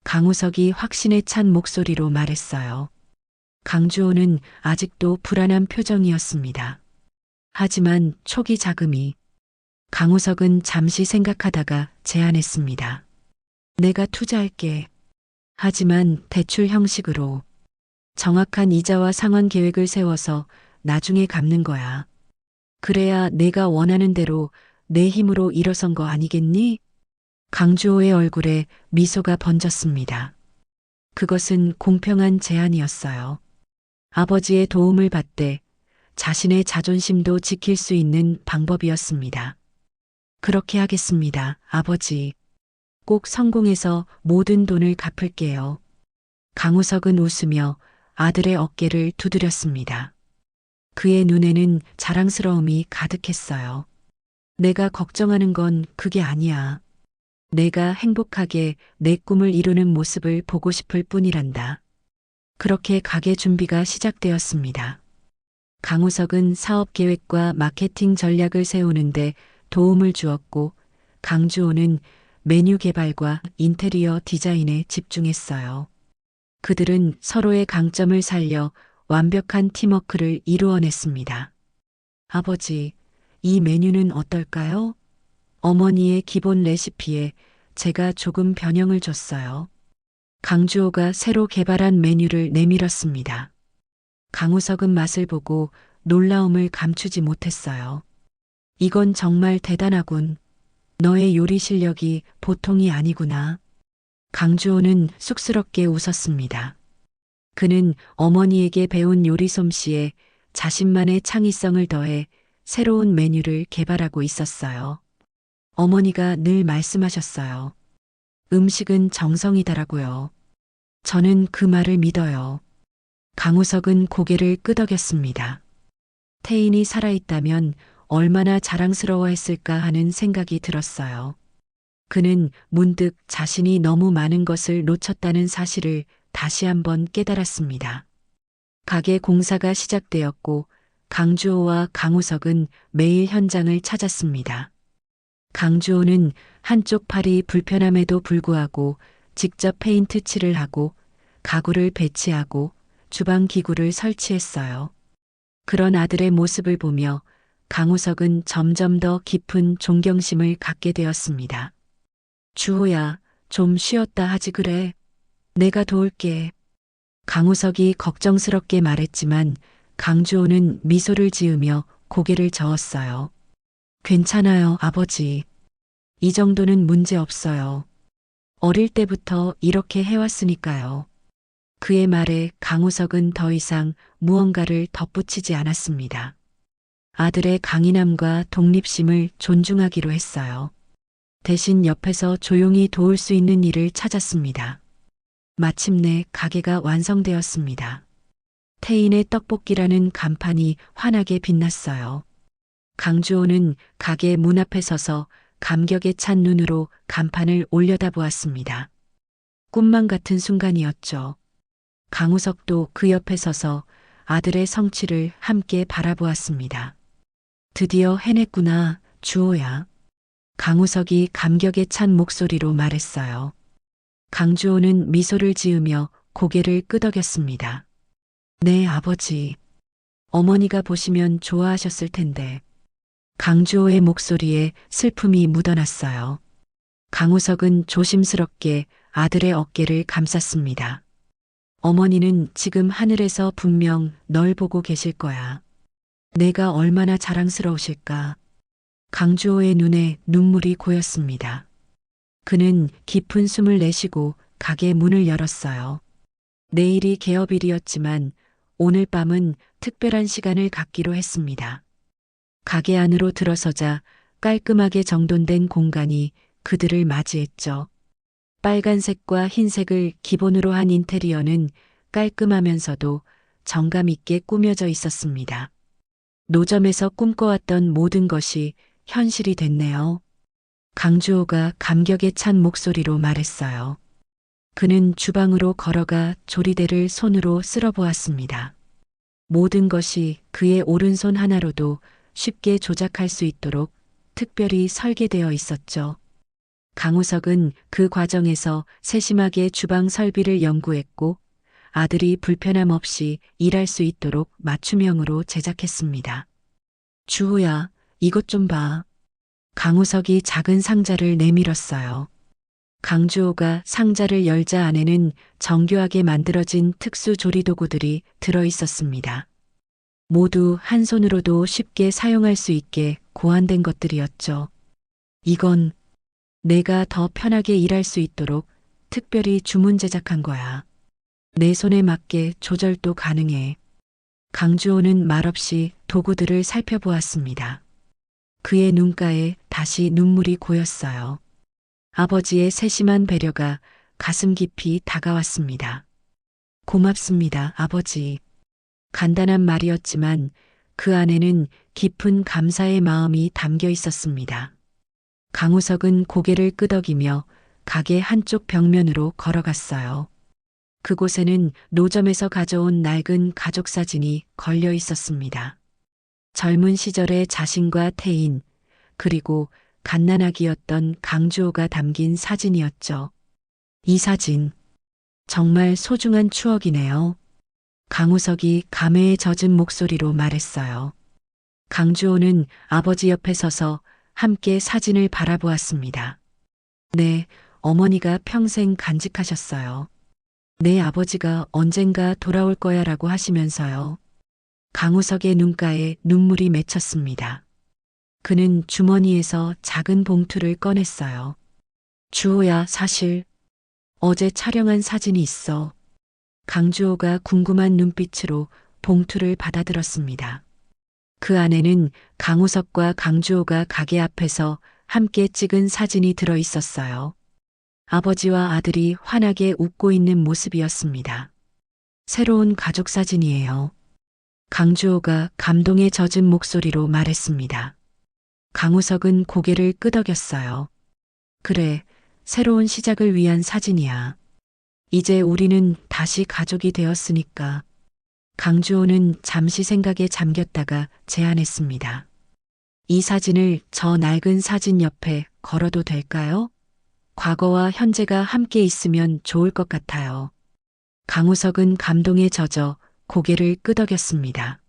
[SPEAKER 1] 강우석이 확신에 찬 목소리로 말했어요. 강주호는 아직도 불안한 표정이었습니다. 하지만 초기 자금이 강우석은 잠시 생각하다가 제안했습니다. 내가 투자할게. 하지만 대출 형식으로 정확한 이자와 상환 계획을 세워서 나중에 갚는 거야. 그래야 내가 원하는 대로 내 힘으로 일어선 거 아니겠니? 강주호의 얼굴에 미소가 번졌습니다. 그것은 공평한 제안이었어요. 아버지의 도움을 받되 자신의 자존심도 지킬 수 있는 방법이었습니다. 그렇게 하겠습니다, 아버지. 꼭 성공해서 모든 돈을 갚을게요. 강우석은 웃으며 아들의 어깨를 두드렸습니다. 그의 눈에는 자랑스러움이 가득했어요. 내가 걱정하는 건 그게 아니야. 내가 행복하게 내 꿈을 이루는 모습을 보고 싶을 뿐이란다. 그렇게 가게 준비가 시작되었습니다. 강우석은 사업 계획과 마케팅 전략을 세우는데 도움을 주었고 강주호는 메뉴 개발과 인테리어 디자인에 집중했어요. 그들은 서로의 강점을 살려 완벽한 팀워크를 이루어냈습니다. 아버지, 이 메뉴는 어떨까요? 어머니의 기본 레시피에 제가 조금 변형을 줬어요. 강주호가 새로 개발한 메뉴를 내밀었습니다. 강우석은 맛을 보고 놀라움을 감추지 못했어요. 이건 정말 대단하군. 너의 요리 실력이 보통이 아니구나. 강주호는 쑥스럽게 웃었습니다. 그는 어머니에게 배운 요리 솜씨에 자신만의 창의성을 더해 새로운 메뉴를 개발하고 있었어요. 어머니가 늘 말씀하셨어요. 음식은 정성이다라고요. 저는 그 말을 믿어요. 강우석은 고개를 끄덕였습니다. 태인이 살아있다면 얼마나 자랑스러워했을까 하는 생각이 들었어요. 그는 문득 자신이 너무 많은 것을 놓쳤다는 사실을 다시 한번 깨달았습니다. 가게 공사가 시작되었고 강주호와 강우석은 매일 현장을 찾았습니다. 강주호는 한쪽 팔이 불편함에도 불구하고 직접 페인트 칠을 하고 가구를 배치하고 주방 기구를 설치했어요. 그런 아들의 모습을 보며 강우석은 점점 더 깊은 존경심을 갖게 되었습니다. 주호야, 좀 쉬었다 하지 그래. 내가 도울게. 강우석이 걱정스럽게 말했지만 강주호는 미소를 지으며 고개를 저었어요. 괜찮아요, 아버지. 이 정도는 문제 없어요. 어릴 때부터 이렇게 해왔으니까요. 그의 말에 강우석은 더 이상 무언가를 덧붙이지 않았습니다. 아들의 강인함과 독립심을 존중하기로 했어요. 대신 옆에서 조용히 도울 수 있는 일을 찾았습니다. 마침내 가게가 완성되었습니다. 태인의 떡볶이라는 간판이 환하게 빛났어요. 강주호는 가게 문 앞에 서서 감격에 찬 눈으로 간판을 올려다보았습니다. 꿈만 같은 순간이었죠. 강우석도 그 옆에 서서 아들의 성취를 함께 바라보았습니다. 드디어 해냈구나, 주호야. 강우석이 감격에 찬 목소리로 말했어요. 강주호는 미소를 지으며 고개를 끄덕였습니다. 네, 아버지. 어머니가 보시면 좋아하셨을 텐데. 강주호의 목소리에 슬픔이 묻어났어요. 강우석은 조심스럽게 아들의 어깨를 감쌌습니다. 어머니는 지금 하늘에서 분명 널 보고 계실 거야. 내가 얼마나 자랑스러우실까. 강주호의 눈에 눈물이 고였습니다. 그는 깊은 숨을 내쉬고 가게 문을 열었어요. 내일이 개업일이었지만 오늘 밤은 특별한 시간을 갖기로 했습니다. 가게 안으로 들어서자 깔끔하게 정돈된 공간이 그들을 맞이했죠. 빨간색과 흰색을 기본으로 한 인테리어는 깔끔하면서도 정감 있게 꾸며져 있었습니다. 노점에서 꿈꿔왔던 모든 것이 현실이 됐네요. 강주호가 감격에 찬 목소리로 말했어요. 그는 주방으로 걸어가 조리대를 손으로 쓸어보았습니다. 모든 것이 그의 오른손 하나로도 쉽게 조작할 수 있도록 특별히 설계되어 있었죠. 강우석은 그 과정에서 세심하게 주방 설비를 연구했고 아들이 불편함 없이 일할 수 있도록 맞춤형으로 제작했습니다. 주호야, 이것 좀 봐. 강우석이 작은 상자를 내밀었어요. 강주호가 상자를 열자 안에는 정교하게 만들어진 특수 조리도구들이 들어 있었습니다. 모두 한 손으로도 쉽게 사용할 수 있게 고안된 것들이었죠. 이건 내가 더 편하게 일할 수 있도록 특별히 주문 제작한 거야. 내 손에 맞게 조절도 가능해. 강주호는 말없이 도구들을 살펴보았습니다. 그의 눈가에 다시 눈물이 고였어요. 아버지의 세심한 배려가 가슴 깊이 다가왔습니다. 고맙습니다, 아버지. 간단한 말이었지만 그 안에는 깊은 감사의 마음이 담겨 있었습니다. 강우석은 고개를 끄덕이며 가게 한쪽 벽면으로 걸어갔어요. 그곳에는 노점에서 가져온 낡은 가족 사진이 걸려 있었습니다. 젊은 시절의 자신과 태인, 그리고 갓난아기였던 강주호가 담긴 사진이었죠. 이 사진, 정말 소중한 추억이네요. 강우석이 감회에 젖은 목소리로 말했어요. 강주호는 아버지 옆에 서서 함께 사진을 바라보았습니다. 네, 어머니가 평생 간직하셨어요. 내 아버지가 언젠가 돌아올 거야 라고 하시면서요. 강우석의 눈가에 눈물이 맺혔습니다. 그는 주머니에서 작은 봉투를 꺼냈어요. 주호야, 사실 어제 촬영한 사진이 있어. 강주호가 궁금한 눈빛으로 봉투를 받아들었습니다. 그 안에는 강우석과 강주호가 가게 앞에서 함께 찍은 사진이 들어 있었어요. 아버지와 아들이 환하게 웃고 있는 모습이었습니다. 새로운 가족 사진이에요. 강주호가 감동에 젖은 목소리로 말했습니다. 강우석은 고개를 끄덕였어요. 그래, 새로운 시작을 위한 사진이야. 이제 우리는 다시 가족이 되었으니까. 강주호는 잠시 생각에 잠겼다가 제안했습니다. 이 사진을 저 낡은 사진 옆에 걸어도 될까요? 과거와 현재가 함께 있으면 좋을 것 같아요. 강우석은 감동에 젖어 고개를 끄덕였습니다.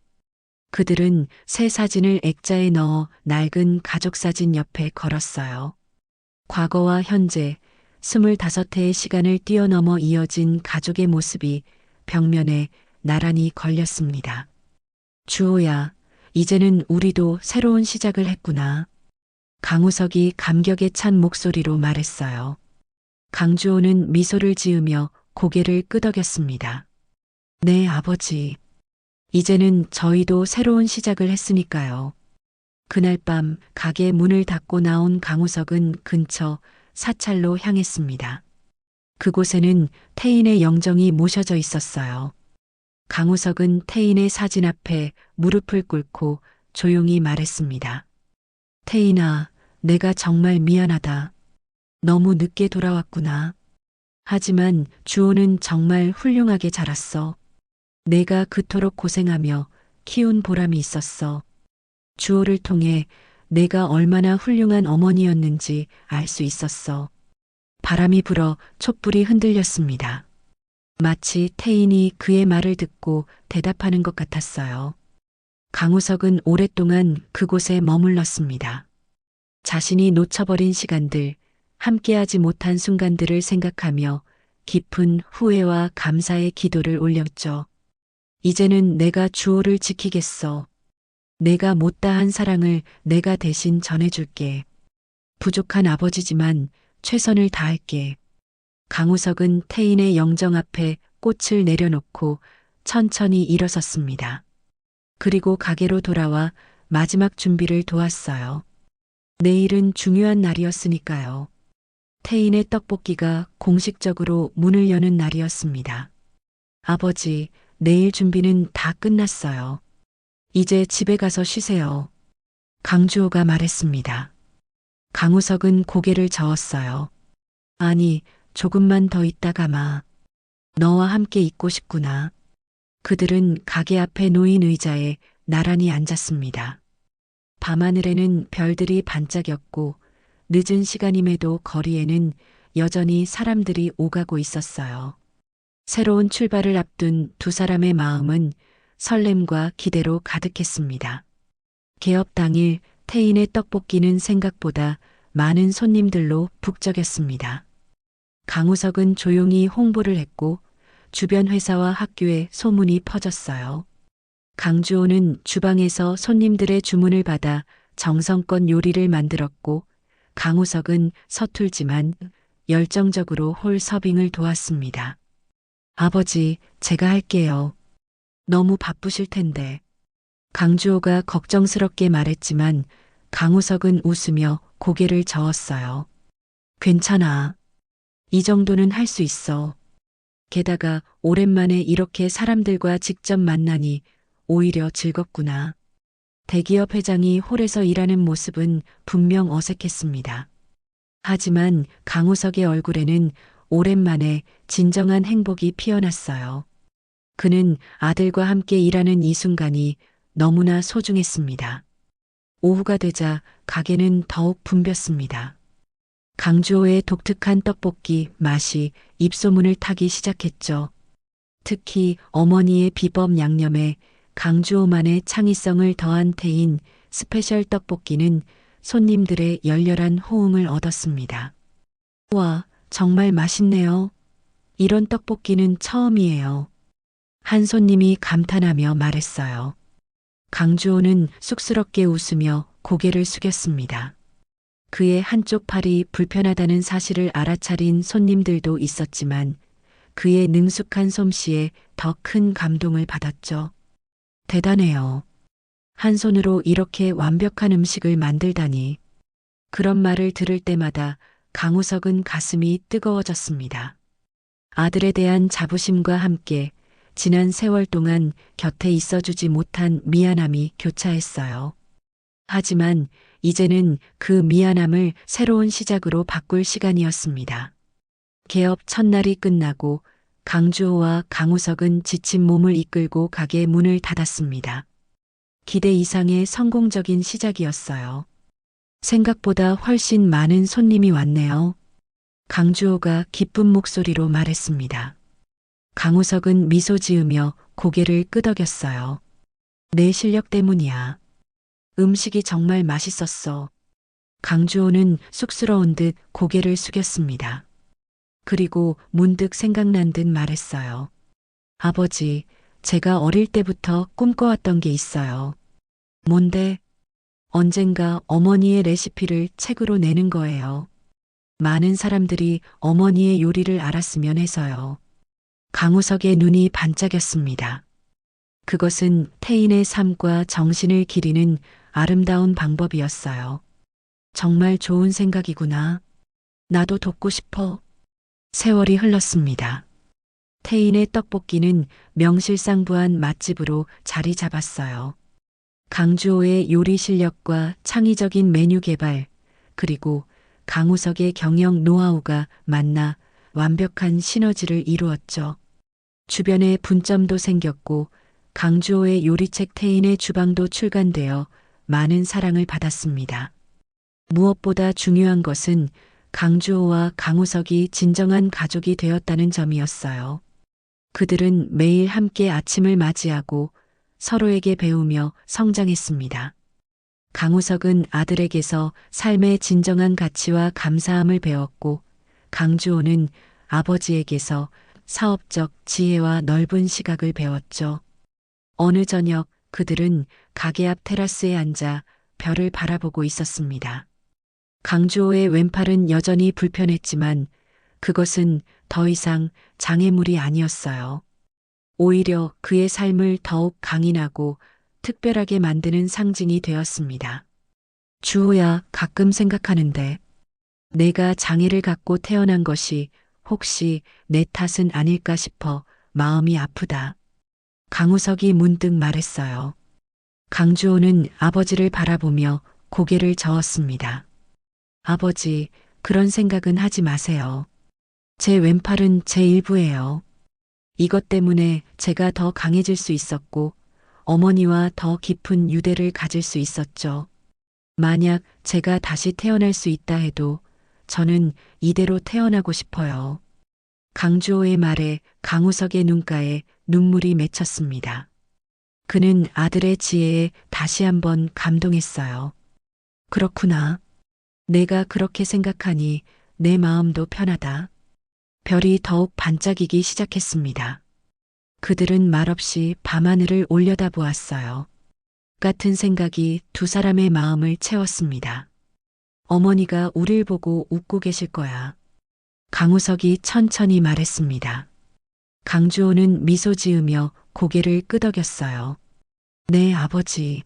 [SPEAKER 1] 그들은 새 사진을 액자에 넣어 낡은 가족 사진 옆에 걸었어요. 과거와 현재 25해의 시간을 뛰어넘어 이어진 가족의 모습이 벽면에 나란히 걸렸습니다. 주호야, 이제는 우리도 새로운 시작을 했구나. 강우석이 감격에 찬 목소리로 말했어요. 강주호는 미소를 지으며 고개를 끄덕였습니다. 네, 아버지. 이제는 저희도 새로운 시작을 했으니까요. 그날 밤 가게 문을 닫고 나온 강우석은 근처 사찰로 향했습니다. 그곳에는 태인의 영정이 모셔져 있었어요. 강우석은 태인의 사진 앞에 무릎을 꿇고 조용히 말했습니다. 태인아, 내가 정말 미안하다. 너무 늦게 돌아왔구나. 하지만 주호는 정말 훌륭하게 자랐어. 내가 그토록 고생하며 키운 보람이 있었어. 주호를 통해 내가 얼마나 훌륭한 어머니였는지 알 수 있었어. 바람이 불어 촛불이 흔들렸습니다. 마치 태인이 그의 말을 듣고 대답하는 것 같았어요. 강우석은 오랫동안 그곳에 머물렀습니다. 자신이 놓쳐버린 시간들, 함께하지 못한 순간들을 생각하며 깊은 후회와 감사의 기도를 올렸죠. 이제는 내가 주호를 지키겠어. 내가 못다한 사랑을 내가 대신 전해줄게. 부족한 아버지지만 최선을 다할게. 강우석은 태인의 영정 앞에 꽃을 내려놓고 천천히 일어섰습니다. 그리고 가게로 돌아와 마지막 준비를 도왔어요. 내일은 중요한 날이었으니까요. 태인의 떡볶이가 공식적으로 문을 여는 날이었습니다. 아버지, 내일 준비는 다 끝났어요. 이제 집에 가서 쉬세요. 강주호가 말했습니다. 강우석은 고개를 저었어요. 아니, 조금만 더 있다가 마. 너와 함께 있고 싶구나. 그들은 가게 앞에 놓인 의자에 나란히 앉았습니다. 밤하늘에는 별들이 반짝였고 늦은 시간임에도 거리에는 여전히 사람들이 오가고 있었어요. 새로운 출발을 앞둔 두 사람의 마음은 설렘과 기대로 가득했습니다. 개업 당일 태인의 떡볶이는 생각보다 많은 손님들로 북적였습니다. 강우석은 조용히 홍보를 했고 주변 회사와 학교에 소문이 퍼졌어요. 강주호는 주방에서 손님들의 주문을 받아 정성껏 요리를 만들었고 강우석은 서툴지만 열정적으로 홀 서빙을 도왔습니다. 아버지, 제가 할게요. 너무 바쁘실 텐데. 강주호가 걱정스럽게 말했지만 강우석은 웃으며 고개를 저었어요. 괜찮아. 이 정도는 할 수 있어. 게다가 오랜만에 이렇게 사람들과 직접 만나니 오히려 즐겁구나. 대기업 회장이 홀에서 일하는 모습은 분명 어색했습니다. 하지만 강우석의 얼굴에는 오랜만에 진정한 행복이 피어났어요. 그는 아들과 함께 일하는 이 순간이 너무나 소중했습니다. 오후가 되자 가게는 더욱 붐볐습니다. 강주호의 독특한 떡볶이 맛이 입소문을 타기 시작했죠. 특히 어머니의 비법 양념에 강주호만의 창의성을 더한 태인 스페셜 떡볶이는 손님들의 열렬한 호응을 얻었습니다. 와, 정말 맛있네요. 이런 떡볶이는 처음이에요. 한 손님이 감탄하며 말했어요. 강주호는 쑥스럽게 웃으며 고개를 숙였습니다. 그의 한쪽 팔이 불편하다는 사실을 알아차린 손님들도 있었지만 그의 능숙한 솜씨에 더 큰 감동을 받았죠. 대단해요. 한 손으로 이렇게 완벽한 음식을 만들다니. 그런 말을 들을 때마다 강우석은 가슴이 뜨거워졌습니다. 아들에 대한 자부심과 함께 지난 세월 동안 곁에 있어주지 못한 미안함이 교차했어요. 하지만 이제는 그 미안함을 새로운 시작으로 바꿀 시간이었습니다. 개업 첫날이 끝나고 강주호와 강우석은 지친 몸을 이끌고 가게 문을 닫았습니다. 기대 이상의 성공적인 시작이었어요. 생각보다 훨씬 많은 손님이 왔네요. 강주호가 기쁜 목소리로 말했습니다. 강우석은 미소 지으며 고개를 끄덕였어요. 내 실력 때문이야. 음식이 정말 맛있었어. 강주호는 쑥스러운 듯 고개를 숙였습니다. 그리고 문득 생각난 듯 말했어요. 아버지, 제가 어릴 때부터 꿈꿔왔던 게 있어요. 뭔데? 언젠가 어머니의 레시피를 책으로 내는 거예요. 많은 사람들이 어머니의 요리를 알았으면 해서요. 강우석의 눈이 반짝였습니다. 그것은 태인의 삶과 정신을 기리는 아름다운 방법이었어요. 정말 좋은 생각이구나. 나도 돕고 싶어. 세월이 흘렀습니다. 태인의 떡볶이는 명실상부한 맛집으로 자리 잡았어요. 강주호의 요리 실력과 창의적인 메뉴 개발, 그리고 강우석의 경영 노하우가 만나 완벽한 시너지를 이루었죠. 주변에 분점도 생겼고 강주호의 요리책 태인의 주방도 출간되어 많은 사랑을 받았습니다. 무엇보다 중요한 것은 강주호와 강우석이 진정한 가족이 되었다는 점이었어요. 그들은 매일 함께 아침을 맞이하고 서로에게 배우며 성장했습니다. 강우석은 아들에게서 삶의 진정한 가치와 감사함을 배웠고, 강주호는 아버지에게서 사업적 지혜와 넓은 시각을 배웠죠. 어느 저녁 그들은 가게 앞 테라스에 앉아 별을 바라보고 있었습니다. 강주호의 왼팔은 여전히 불편했지만 그것은 더 이상 장애물이 아니었어요. 오히려 그의 삶을 더욱 강인하고 특별하게 만드는 상징이 되었습니다. 주호야, 가끔 생각하는데 내가 장애를 갖고 태어난 것이 혹시 내 탓은 아닐까 싶어 마음이 아프다. 강우석이 문득 말했어요. 강주호는 아버지를 바라보며 고개를 저었습니다. 아버지, 그런 생각은 하지 마세요. 제 왼팔은 제 일부예요. 이것 때문에 제가 더 강해질 수 있었고 어머니와 더 깊은 유대를 가질 수 있었죠. 만약 제가 다시 태어날 수 있다 해도 저는 이대로 태어나고 싶어요. 강주호의 말에 강우석의 눈가에 눈물이 맺혔습니다. 그는 아들의 지혜에 다시 한번 감동했어요. 그렇구나. 내가 그렇게 생각하니 내 마음도 편하다. 별이 더욱 반짝이기 시작했습니다. 그들은 말없이 밤하늘을 올려다보았어요. 같은 생각이 두 사람의 마음을 채웠습니다. 어머니가 우릴 보고 웃고 계실 거야. 강우석이 천천히 말했습니다. 강주호는 미소 지으며 고개를 끄덕였어요. 네, 아버지.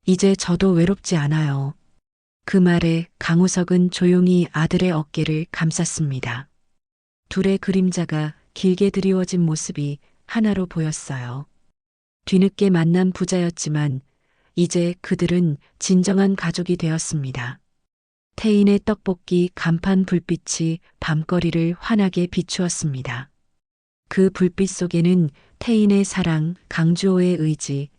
[SPEAKER 1] 이제 저도 외롭지 않아요. 그 말에 강우석은 조용히 아들의 어깨를 감쌌습니다. 둘의 그림자가 길게 드리워진 모습이 하나로 보였어요. 뒤늦게 만난 부자였지만 이제 그들은 진정한 가족이 되었습니다. 태인의 떡볶이 간판 불빛이 밤거리를 환하게 비추었습니다. 그 불빛 속에는 태인의 사랑, 강주호의 의지,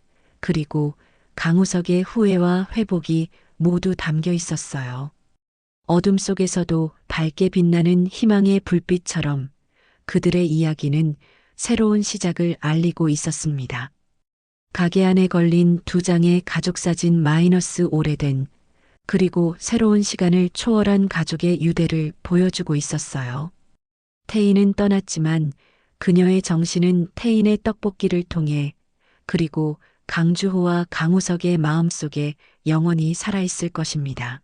[SPEAKER 1] 그리고 강우석의 후회와 회복이 모두 담겨 있었어요. 어둠 속에서도 밝게 빛나는 희망의 불빛처럼 그들의 이야기는 새로운 시작을 알리고 있었습니다. 가게 안에 걸린 두 장의 가족사진 마이너스 오래된 그리고 새로운 시간을 초월한 가족의 유대를 보여주고 있었어요. 태인은 떠났지만 그녀의 정신은 태인의 떡볶이를 통해 그리고 강주호와 강우석의 마음속에 영원히 살아있을 것입니다.